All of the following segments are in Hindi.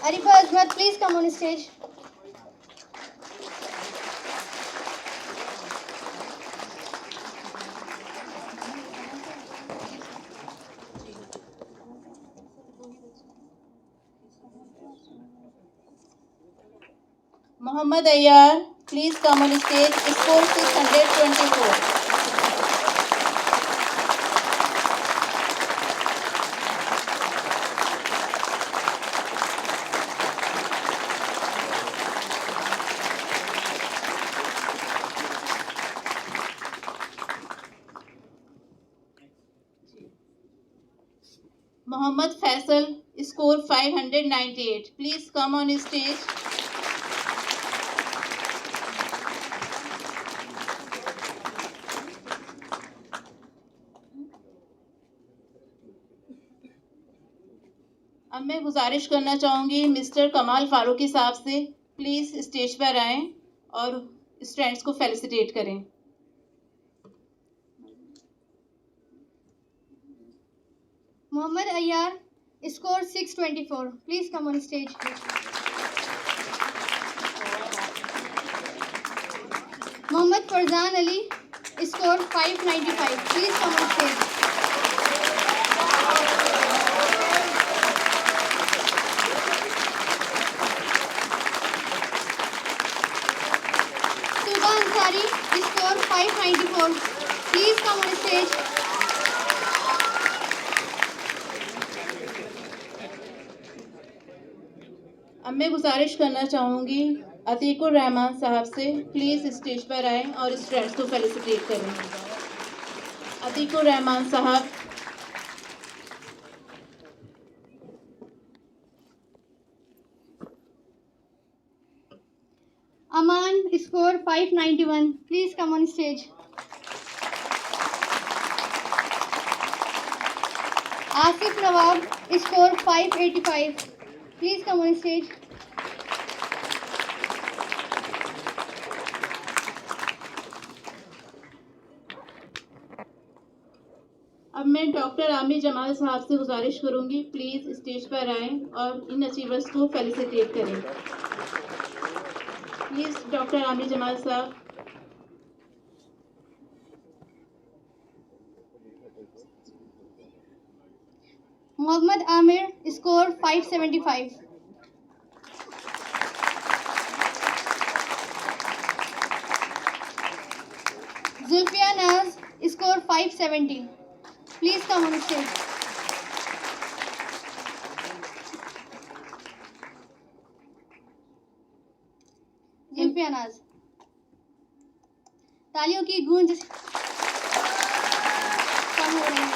Arifa Azmat, please come on stage. Muhammad Ayyar, please come on stage. Score 624. Muhammad Faisal, score 598. Please come on stage. अब मैं गुजारिश करना चाहूँगी मिस्टर कमाल फारूकी साहब से, प्लीज़ स्टेज पर आएँ और स्टूडेंट्स को फेलिसिटेट करें। Muhammad Ayyar, score 624. Please come on stage. Muhammad Farzan Ali, score 595. Please come on stage. Suba Ansari, score 594. Please come on stage. अब मैं गुजारिश करना चाहूँगी अतीकुर रहमान साहब से, प्लीज़ स्टेज पर आएँ और स्टूडेंट्स को फेलिसिटेट करें। अतीकुर रहमान साहब। Aman, score 591. Please come on stage. Asif Nawab, score 585. Please come on stage. अब मैं डॉक्टर आमिर जमाल साहब से गुजारिश करूंगी, प्लीज़ स्टेज पर आएँ और इन अचीवर्स को फेलिसिटेट करें। प्लीज़ डॉक्टर आमिर जमाल साहब। Muhammad Amir, score 575. Zulfia Naz, score 570. Please come on stage. Zulfia Naz. तालियों की गूंज कम हो रही है।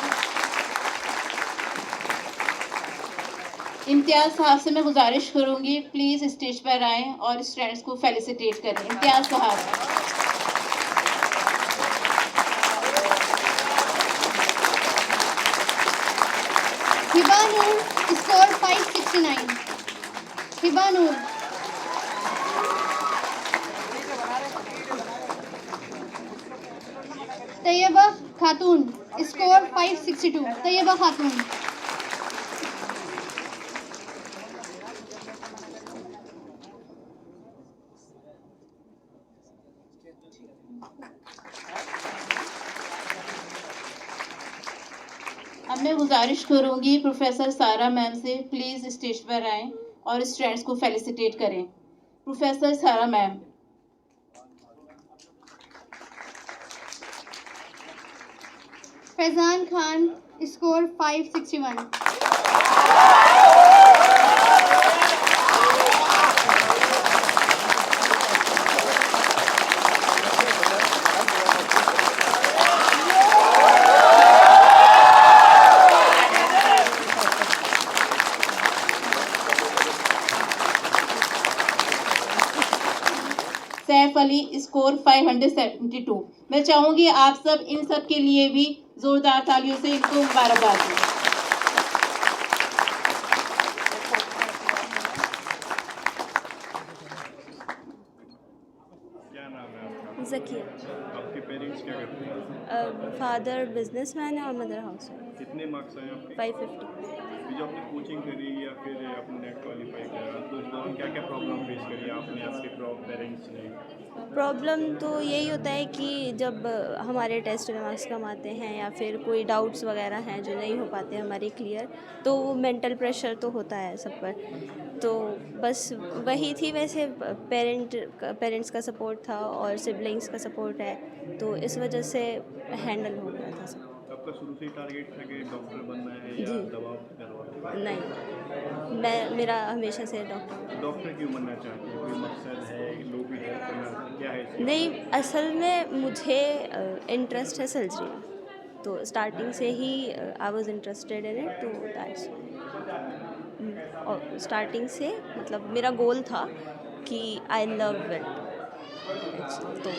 इम्तियाज़ साहब से मैं गुजारिश करूंगी, प्लीज़ स्टेज पर आएँ और स्टूडेंट्स को फेलिसिटेट करें। इम्तियाज़ साहब। हिबा नूर, स्कोर 569. हिबा नूर. तैयबा खातून, स्कोर 562. तैयबा खातून. अब मैं गुजारिश करूंगी प्रोफेसर सारा मैम से, प्लीज़ स्टेज पर आएँ और स्टूडेंट्स को फेलिसिटेट करें। प्रोफेसर सारा ma'am. Faizan Khan, score 561. Saif Ali, score 572। मैं चाहूंगी आप सब इन सब के लिए भी जोरदार तालियों से इनको मुबारकबाद दें। क्या नाम है आपका? ज़किया। आपके पेरेंट्स क्या करते हैं? फादर बिजनेसमैन है और मदर हाउस है। कितने मार्क्स आए आपके? 550। फिर जो आपने कोचिंग करी या फिर आपने नेट क्वालिफाई करा तो उस दौरान क्या क्या प्रॉब्लम फेस करी आपने, आपके पेरेंट्स ने? प्रॉब्लम तो यही होता है कि जब हमारे टेस्ट में मार्क्स कम आते हैं या फिर कोई डाउट्स वगैरह हैं जो नहीं हो पाते हमारे क्लियर, तो वो मेंटल प्रेशर तो होता है सब पर। तो बस वही थी। वैसे पेरेंट्स का सपोर्ट था और सिबलिंग्स का सपोर्ट है, तो इस वजह से हैंडल हो गया था सब। आपका शुरू से ही टारगेट था कि डॉक्टर बनना है या जी। दवा करवा? नहीं, मेरा हमेशा से डॉक्टर। डॉक्टर क्यों बनना चाहती है? कोई मकसद है, लोगों की हेल्प करना, क्या है इसका? नहीं, असल में मुझे इंटरेस्ट है सर्जरी में, तो स्टार्टिंग से ही I was interested in it, तो दैट्स और स्टार्टिंग से मतलब मेरा गोल था कि आई लव इट, तो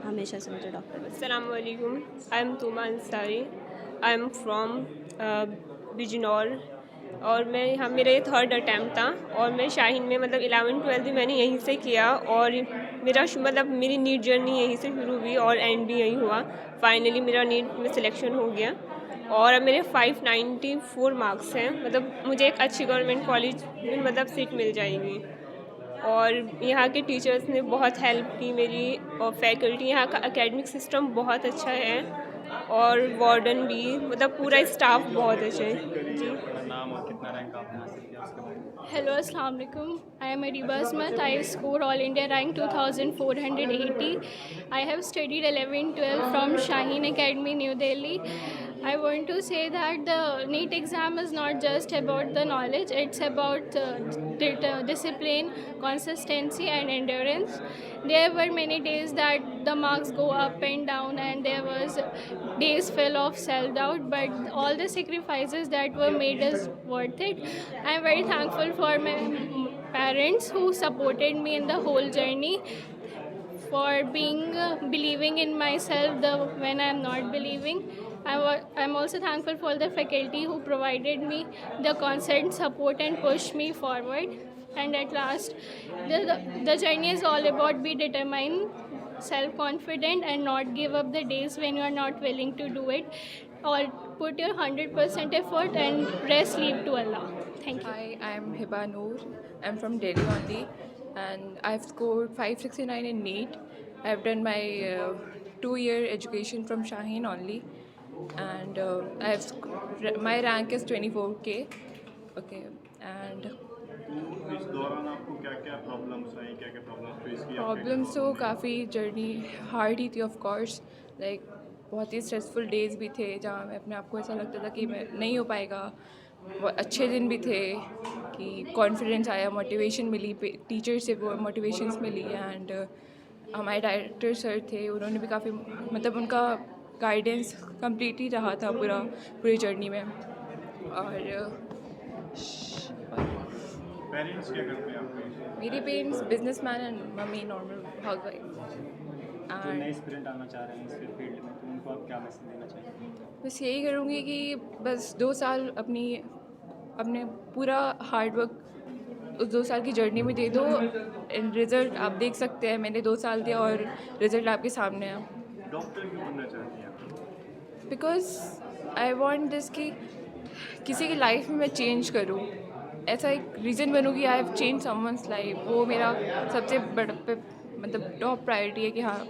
हमेशा से मुझे डॉक्टर बनना। Assalamualaikum. I'm Tuma Ansari. I'm from Bijnor और मैं यहाँ मेरा ये 3rd अटैम्प्ट था और मैं शाहीन में मतलब 11th-12th भी मैंने यहीं से किया और मेरा मतलब मेरी नीट जर्नी यहीं से शुरू हुई और एंड भी यहीं हुआ। फाइनली मेरा नीट में सिलेक्शन हो गया और अब मेरे 594 मार्क्स हैं। मतलब मुझे एक अच्छी गवर्नमेंट कॉलेज में मतलब सीट मिल जाएगी और यहाँ के टीचर्स ने बहुत हेल्प की मेरी और फैकल्टी, यहाँ का एकेडमिक सिस्टम बहुत अच्छा है और वार्डन भी मतलब पूरा स्टाफ बहुत अच्छा है। जी। नाम और कितना रैंक आपने हासिल किया उसके बारे में? Hello, Assalamu alaikum. I am Ariba Asmat. I scored All India rank 2480. I have studied 11-12 from Shaheen Academy, New Delhi. I want to say that the NEET exam is not just about the knowledge, it's about discipline, consistency and endurance. There were many days that the marks go up and down and there was days full of self-doubt, but all the sacrifices that were made is worth it. I am very thankful for my parents who supported me in the whole journey, for being believing in myself when I am not believing. I'm also thankful for the faculty who provided me the constant support and pushed me forward. And at last, the journey is all about be determined, self-confident, and not give up the days when you are not willing to do it. Or put your 100% effort and rest leave to Allah. Thank you. Hi, I'm Hiba Noor. I'm from Delhi only, and I've scored 569 in NEET. I've done my 2-year education from Shaheen only, and my rank is 24K. Okay, and तो इस दौरान आपको क्या क्या प्रॉब्लम्स आई, क्या क्या प्रॉब्लम्स फेस की? प्रॉब्लम्स तो काफ़ी जर्नी हार्ड ही थी ऑफ कोर्स। लाइक बहुत ही स्ट्रेसफुल डेज भी थे जहाँ मैं अपने आप को ऐसा लगता था कि मैं नहीं हो पाएगा। बहुत अच्छे दिन भी थे कि कॉन्फिडेंस आया, मोटिवेशन मिली, टीचर से वो मोटिवेशंस मिली, एंड हमारे डायरेक्टर सर थे, उन्होंने भी काफ़ी मतलब उनका गाइडेंस कंप्लीट ही रहा था पूरी जर्नी में। और पेरेंट्स क्या करते हैं आपके? मेरे parents businessman and mummy normal housewife. जो नए स्टूडेंट आना चाह रहे हैं इस फील्ड में, तो उनको आप क्या मैसेज देना चाहेंगे? बस यही करूँगी कि बस 2 साल अपने पूरा हार्ड वर्क उस 2 साल की जर्नी में दे दो। रिज़ल्ट आप देख सकते हैं, मैंने 2 साल दिया और रिज़ल्ट आपके सामने है। डॉक्टर क्यों बनना चाहती हैं आप? बिकॉज आई वॉन्ट दिस कि किसी की लाइफ में मैं चेंज करूँ, ऐसा एक रीज़न बनूँ कि I have change someone's life. वो मेरा सबसे बड़ा मतलब टॉप प्रायोरिटी है कि हाँ,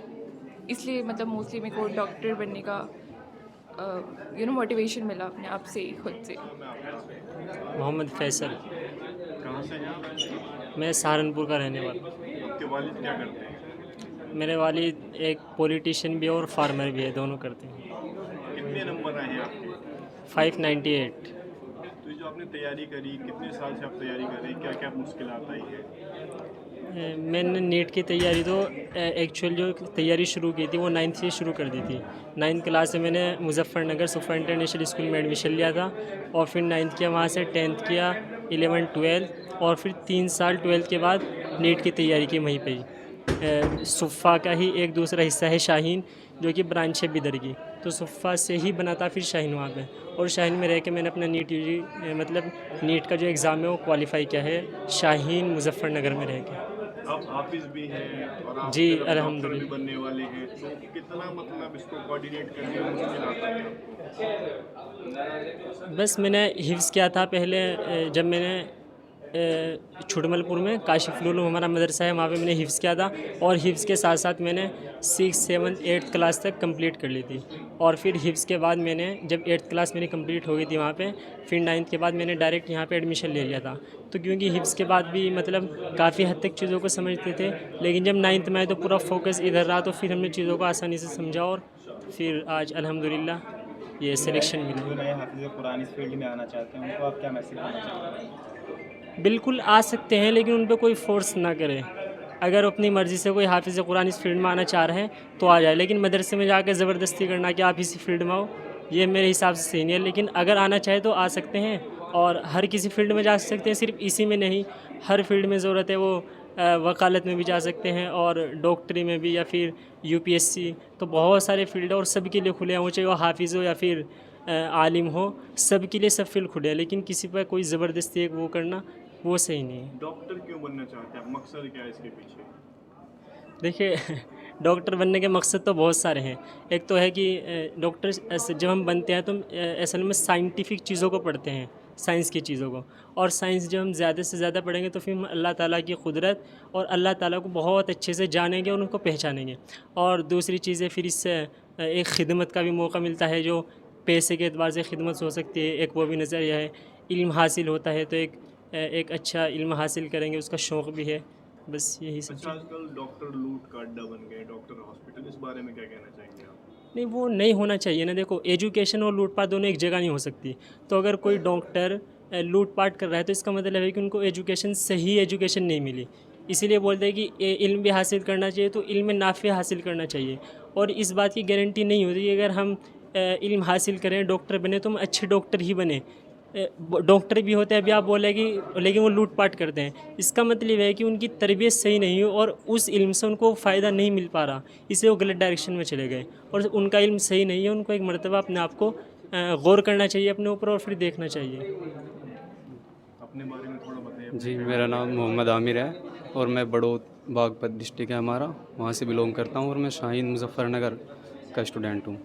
इसलिए मतलब मोस्टली मेरे को डॉक्टर बनने का मोटिवेशन मिला अपने आप से, खुद से। मोहम्मद फैसल। कहाँ से हैं आप? मैं सहारनपुर का रहने वाला हूँ। आपके वालिद क्या करते हैं? मेरे वालिद एक पॉलिटिशियन भी है और फार्मर भी है, दोनों करते हैं। कितने नंबर आए हैं आपके? 598। तो जो आपने तैयारी करी, कितने साल से आप तैयारी कर रहे हैं, क्या क्या मुश्किल आई है? मैंने नीट की तैयारी तो एक्चुअल जो तैयारी शुरू की थी वो 9th से शुरू कर दी थी। 9th क्लास से मैंने मुजफ्फरनगर सुफ़ा इंटरनेशनल स्कूल में एडमिशन लिया था और फिर 9th किया, वहाँ से 10th किया, 11 12 और फिर 3 साल 12th के बाद नीट की तैयारी की वहीं पे ही। सुफ़ा का ही एक दूसरा हिस्सा है शाहीन, जो कि ब्रांच है बिदर की, तो सुफ़ा से ही बना था फिर शाहीन वहाँ पे। और शाहीन में रह के मैंने अपना नीट का जो एग्ज़ाम है वो क्वालिफ़ाई किया है शाहीन मुजफ्फरनगर में रह के। आप हाफिज भी हैं और आप जी, फिर अब डॉक्टर अल्हम्दुलिल्लाह। भी बनने वाले हैं, तो कितना मतलब इसको कोऑर्डिनेट करने में मुश्किल आता है आपको? बस मैंने हिफ्ज़ किया था पहले जब मैंने छुटमलपुर में काशिफ़ुल उलूम हमारा मदरसा है, वहाँ पे मैंने हिफ्ज़ किया था। और हिफ्ज़ के साथ साथ मैंने 6, 7, 8th क्लास तक कंप्लीट कर ली थी। और फिर हिफ्ज़ के बाद मैंने जब 8th क्लास मेरी कंप्लीट हो गई थी वहाँ पे, फिर 9th के बाद मैंने डायरेक्ट यहाँ पे एडमिशन ले लिया था। तो क्योंकि हिफ्ज़ के बाद भी मतलब काफ़ी हद तक चीज़ों को समझते थे, लेकिन जब 9th में आए तो पूरा फोकस इधर रहा, तो फिर हमने चीज़ों को आसानी से समझा और फिर आज अल्हम्दुलिल्लाह ये सिलेक्शन मिला। जो नए हाफिज़ कुरान इस फील्ड में आना चाहते हैं उनको आप क्या मैसेज देना चाहते हैं? बिल्कुल आ सकते हैं, लेकिन उन पे कोई फ़ोर्स ना करे। अगर अपनी मर्ज़ी से कोई हाफिज़ कुरान इस फील्ड में आना चाह रहे हैं तो आ जाए, लेकिन मदरसे में जाकर ज़बरदस्ती करना कि आप इसी फील्ड में आओ, ये मेरे हिसाब से सही नहीं है। लेकिन अगर आना चाहे तो आ सकते हैं और हर किसी फील्ड में जा सकते हैं, सिर्फ इसी में नहीं, हर फील्ड में ज़रूरत है वो वकालत में भी जा सकते हैं और डॉक्टरी में भी, या फिर यूपीएससी, तो बहुत सारे फील्ड है और सब के लिए खुले हैं, वो चाहे वो हाफिज़ हो या फिर आलिम हो, सब के लिए सब फील्ड खुले हैं। लेकिन किसी पर कोई ज़बरदस्ती एक वो करना वो सही नहीं है। डॉक्टर क्यों बनना चाहते हैं आप? मकसद क्या है इसके पीछे? देखिए डॉक्टर बनने के मकसद तो बहुत सारे हैं। एक तो है कि डॉक्टर जब हम बनते हैं तो असल में साइंटिफिक चीज़ों को पढ़ते हैं, साइंस की चीज़ों को, और साइंस जब हम ज़्यादा से ज़्यादा पढ़ेंगे तो फिर हम अल्लाह ताला की कुदरत और अल्लाह ताला को बहुत अच्छे से जानेंगे और उनको पहचानेंगे। और दूसरी चीज़ है फिर इससे एक खिदमत का भी मौका मिलता है, जो पैसे के एतबार से खिदमत हो सकती है, एक वो भी नज़रिया है। इल्म हासिल होता है तो एक अच्छा इल्म हासिल करेंगे, उसका शौक़ भी है। बस यही सब। अच्छा, आजकल डॉक्टर लूट का अड्डा बन गए, डॉक्टर हॉस्पिटल, इस बारे में क्या कहना चाहेंगे आप? नहीं, वो नहीं होना चाहिए ना। देखो, एजुकेशन और लूटपाट दोनों एक जगह नहीं हो सकती। तो अगर कोई डॉक्टर लूटपाट कर रहा है तो इसका मतलब है कि उनको एजुकेशन, सही एजुकेशन नहीं मिली। इसीलिए बोलते हैं कि इल्म भी हासिल करना चाहिए, तो इल्म नाफ़े हासिल करना चाहिए। और इस बात की गारंटी नहीं होती कि अगर हम इल्म हासिल करें, डॉक्टर बने, तो हम अच्छे डॉक्टर ही बने। डॉक्टर भी होते हैं, अभी आप बोले कि, लेकिन वो लूटपाट करते हैं। इसका मतलब है कि उनकी तरबियत सही नहीं हो और उस इल्म से उनको फ़ायदा नहीं मिल पा रहा, इसलिए वो गलत डायरेक्शन में चले गए। और उनका इल्म सही नहीं है, उनको एक मरतबा अपने आप को गौर करना चाहिए अपने ऊपर और फिर देखना चाहिए। अपने बारे में थोड़ा बताइए। जी, मेरा नाम मोहम्मद आमिर है और मैं बड़ौत बागपत डिस्ट्रिक्ट है हमारा, वहाँ से बिलोंग करता हूँ और मैं शाहीन मुजफ्फरनगर का स्टूडेंट हूँ।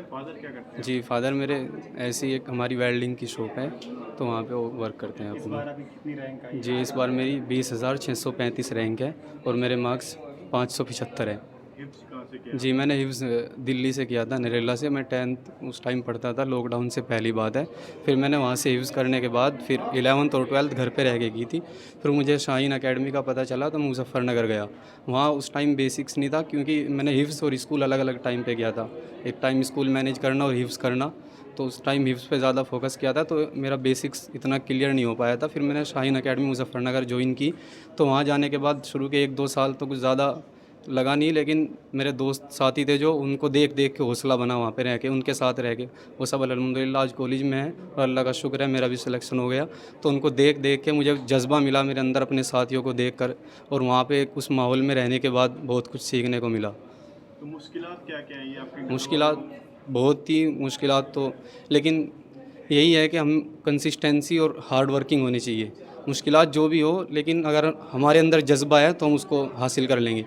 फादर क्या करते हैं? जी, फादर मेरे ऐसी एक हमारी वेल्डिंग की शॉप है, तो वहाँ पे वो वर्क करते हैं इस बार अपना। अभी कितनी रैंक आई? जी, इस बार मेरी 20,635 रैंक है और मेरे मार्क्स 575 है। हिफ्ज़ कहाँ से किया? जी, मैंने हिफ्ज़ दिल्ली से किया था, नरेला से। मैं 10th उस टाइम पढ़ता था, लॉकडाउन से पहली बात है। फिर मैंने वहाँ से हिफ्ज़ करने के बाद फिर 11th और 12th घर पे रह के की थी। फिर मुझे शाहीन अकेडमी का पता चला तो मुजफ्फरनगर गया। वहाँ उस टाइम बेसिक्स नहीं था, क्योंकि मैंने हिफ्ज़ और स्कूल अलग अलग टाइम पे किया था। एक टाइम स्कूल मैनेज करना और हिफ्ज़ करना, तो उस टाइम हिफ्ज़ पे ज़्यादा फोकस किया था, तो मेरा बेसिक्स इतना क्लियर नहीं हो पाया था। फिर मैंने शाहीन अकेडमी मुजफ्फरनगर ज्वाइन की, तो वहाँ जाने के बाद शुरू के 1-2 साल तो कुछ ज़्यादा लगा नहीं, लेकिन मेरे दोस्त साथी थे जो, उनको देख देख के हौसला बना वहाँ पे रह के, उनके साथ रह के। वो सब अल्हम्दुलिल्लाह आज कॉलेज में है और अल्लाह का शुक्र है मेरा भी सिलेक्शन हो गया। तो उनको देख देख के मुझे जज्बा मिला मेरे अंदर अपने साथियों को देख कर, और वहाँ पे उस माहौल में रहने के बाद बहुत कुछ सीखने को मिला। तो मुश्किलात क्या क्या है आपके? मुश्किलात बहुत ही मुश्किलात तो, लेकिन यही है कि हम कंसिस्टेंसी और हार्ड वर्किंग होनी चाहिए। मुश्किलात जो भी हो, लेकिन अगर हमारे अंदर जज्बा है तो हम उसको हासिल कर लेंगे।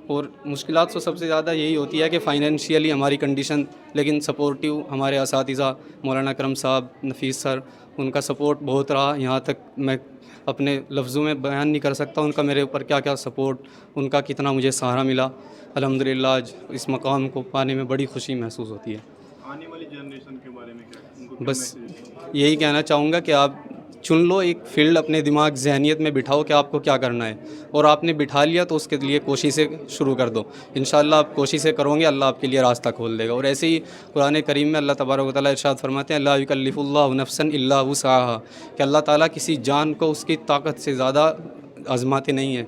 और मुश्किलात तो सबसे ज़्यादा यही होती है कि फ़ाइनेंशियली हमारी कंडीशन, लेकिन सपोर्टिव हमारे असातिज़ा मौलाना करम साहब, नफ़ीस सर, उनका सपोर्ट बहुत रहा। यहाँ तक मैं अपने लफ्ज़ों में बयान नहीं कर सकता उनका मेरे ऊपर क्या क्या सपोर्ट, उनका कितना मुझे सहारा मिला। अल्हम्दुलिल्लाह आज इस मकाम को पाने में बड़ी खुशी महसूस होती है। आने वाली जनरेशन के बारे में क्या, उनको क्या बस मैसेज दें? यही कहना चाहूँगा कि आप चुन लो एक फ़ील्ड, अपने दिमाग ज़हनियत में बिठाओ कि आपको क्या करना है, और आपने बिठा लिया तो उसके लिए कोशिशें शुरू कर दो। इंशाअल्लाह आप कोशिशें करोगे, अल्लाह आपके लिए रास्ता खोल देगा। और ऐसे ही कुरान करीम में अल्लाह तबारक व तआला इरशाद फरमाते हैं, ला युकल्लिफुल्लाहु नफ्सन इल्ला वुसअहा, कि अल्लाह ताला किसी जान को उसकी ताकत से ज़्यादा आज़माते नहीं हैं।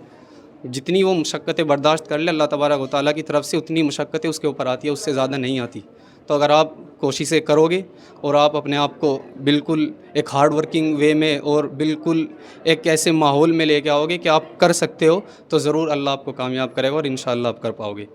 जितनी वो मुशक्क़तें बर्दाश्त कर ले, अल्लाह तबारक व तआला की तरफ से उतनी मुशक्क़तें उसके ऊपर आती है, उससे ज़्यादा नहीं आती। तो अगर आप कोशिशें करोगे और आप अपने आप को बिल्कुल एक हार्ड वर्किंग वे में और बिल्कुल एक ऐसे माहौल में लेके आओगे कि आप कर सकते हो, तो ज़रूर अल्लाह आपको कामयाब करेगा और इंशाअल्लाह आप कर पाओगे।